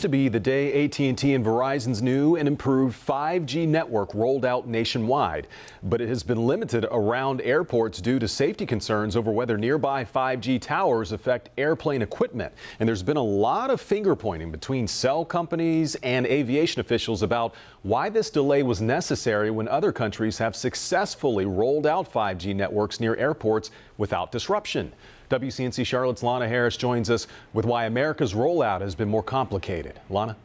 to be the day AT&T and Verizon's new and improved 5G network rolled out nationwide, but it has been limited around airports due to safety concerns over whether nearby 5G towers affect airplane equipment. And there's been a lot of finger pointing between cell companies and aviation officials about why this delay was necessary when other countries have successfully rolled out 5G networks near airports without disruption. WCNC Charlotte's Lana Harris joins us with why America's rollout has been more complicated. Lana?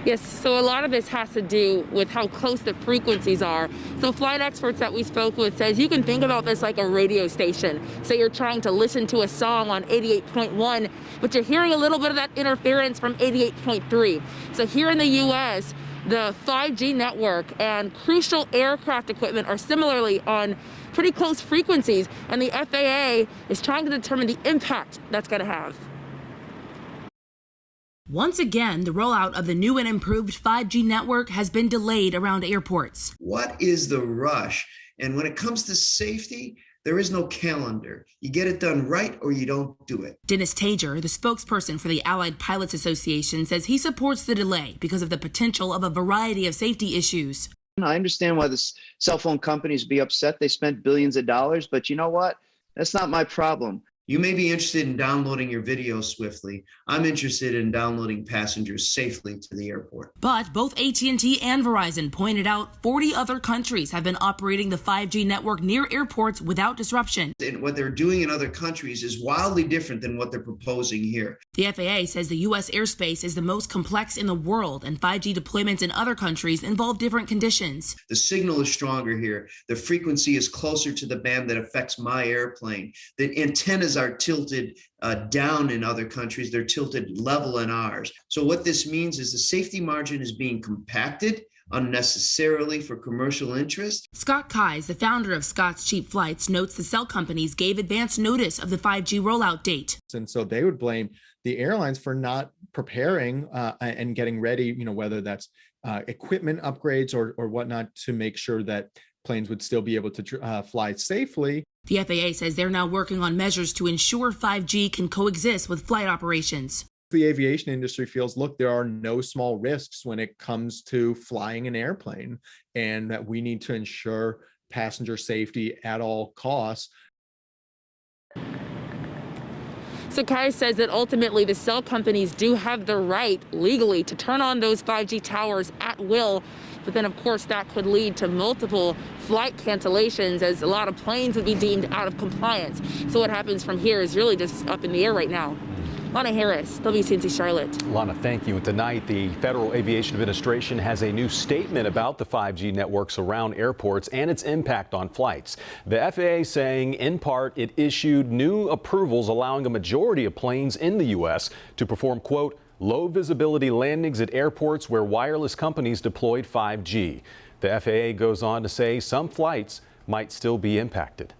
Yes, so a lot of this has to do with how close the frequencies are. So flight experts that we spoke with says you can think about this like a radio station. Say you're trying to listen to a song on 88.1, but you're hearing a little bit of that interference from 88.3. So here in the U.S., the 5G network and crucial aircraft equipment are similarly on pretty close frequencies, and the FAA is trying to determine the impact that's going to have. Once again, the rollout of the new and improved 5G network has been delayed around airports. What is the rush? And when it comes to safety, there is no calendar. You get it done right or you don't do it. Dennis Tager, the spokesperson for the Allied Pilots Association, says he supports the delay because of the potential of a variety of safety issues. I understand why the cell phone companies be upset. They spent billions of dollars, but you know what? That's not my problem. You may be interested in downloading your video swiftly. I'm interested in downloading passengers safely to the airport. But both AT&T and Verizon pointed out 40 other countries have been operating the 5G network near airports without disruption. And what they're doing in other countries is wildly different than what they're proposing here. The FAA says the U.S. airspace is the most complex in the world, and 5G deployments in other countries involve different conditions. The signal is stronger here. The frequency is closer to the band that affects my airplane. The antennas are tilted down in other countries. They're tilted level in ours. So what this means is the safety margin is being compacted unnecessarily for commercial interest. Scott Keyes, the founder of Scott's Cheap Flights, notes the cell companies gave advance notice of the 5G rollout date. And so they would blame the airlines for not preparing and getting ready, whether that's equipment upgrades or whatnot, to make sure that planes would still be able to fly safely. The FAA says they're now working on measures to ensure 5G can coexist with flight operations. The aviation industry feels, look, there are no small risks when it comes to flying an airplane, and that we need to ensure passenger safety at all costs. So Kai says that ultimately the cell companies do have the right legally to turn on those 5G towers at will, but then of course that could lead to multiple flight cancellations as a lot of planes would be deemed out of compliance. So what happens from here is really just up in the air right now. Lana Harris, WCNC Charlotte. Lana, thank you. Tonight, the Federal Aviation Administration has a new statement about the 5G networks around airports and its impact on flights. The FAA saying, in part, it issued new approvals allowing a majority of planes in the U.S. to perform, quote, low visibility landings at airports where wireless companies deployed 5G. The FAA goes on to say some flights might still be impacted.